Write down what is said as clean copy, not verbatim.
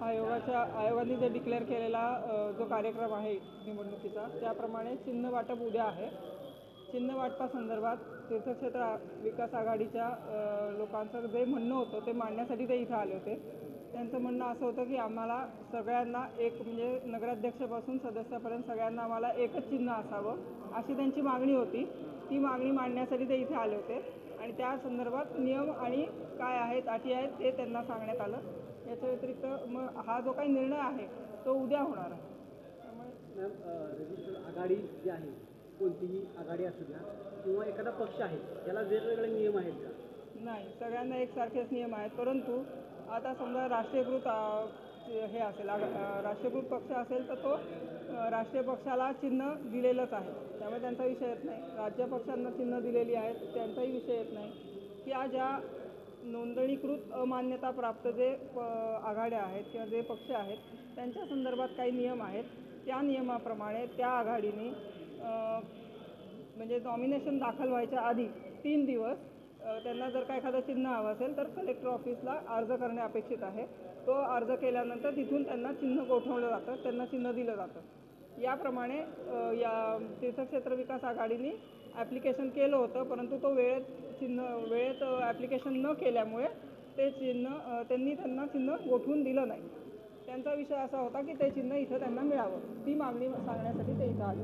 आयोगाने जे डिक्लेअर केलेला जो कार्यक्रम आहे निवडणुकीचा, त्याप्रमाणे चिन्ह वाटप उद्या आहे. चिन्ह वाटपासंदर्भात तीर्थक्षेत्र विकास आघाडीच्या लोकांचं जे म्हणणं होतं ते मांडण्यासाठी ते इथं आले होते. त्यांचं म्हणणं असं होतं की आम्हाला सगळ्यांना एक म्हणजे नगराध्यक्षापासून सदस्यापर्यंत सगळ्यांना आम्हाला एकच चिन्ह असावं अशी त्यांची मागणी होती. ती मागणी मांडण्यासाठी ते इथे आले होते आणि त्या संदर्भात नियम आणि काय आहेत, अटी आहेत ते त्यांना सांगण्यात आलं. याच्या व्यतिरिक्त मग हा जो काही निर्णय आहे तो उद्या होणार आहे. त्यामुळे रजिस्टर आघाडी जी आहे, कोणतीही आघाडी असू द्या किंवा एखादा पक्ष आहे, याला वेगवेगळे नियम आहेत का? नाही, सगळ्यांना एकसारखेच नियम आहेत. परंतु आता समजा राष्ट्रीयकृत हे असेल, राष्ट्रीयकृत पक्ष असेल तर तो राष्ट्रीय पक्षाला चिन्ह दिलेलंच आहे, त्यामुळे त्यांचा विषय येत नाही. राज्य पक्षांना चिन्ह दिलेली आहेत, त्यांचाही विषय येत नाही. की ज्या नोंदणीकृत अमान्यताप्राप्त जे आघाड्या आहेत किंवा जे पक्ष आहेत त्यांच्या संदर्भात काही नियम आहेत. त्या नियमाप्रमाणे त्या आघाडीने म्हणजे नॉमिनेशन दाखल व्हायच्या आधी 3 दिवस त्यांना जर का एखादं चिन्ह हवं असेल तर कलेक्टर ऑफिसला अर्ज करणे अपेक्षित आहे. तो अर्ज केल्यानंतर तिथून त्यांना चिन्ह गोठवलं जातं, त्यांना चिन्ह दिलं जातं. याप्रमाणे या तीर्थक्षेत्र विकास आघाडीने ॲप्लिकेशन केलं होतं, परंतु तो वेळेत ॲप्लिकेशन न केल्यामुळे ते चिन्ह त्यांना चिन्ह गोठवून दिलं नाही. त्यांचा विषय असा होता की ते चिन्ह इथं त्यांना मिळावं, ती मागणी सांगण्यासाठी ते इथं आले.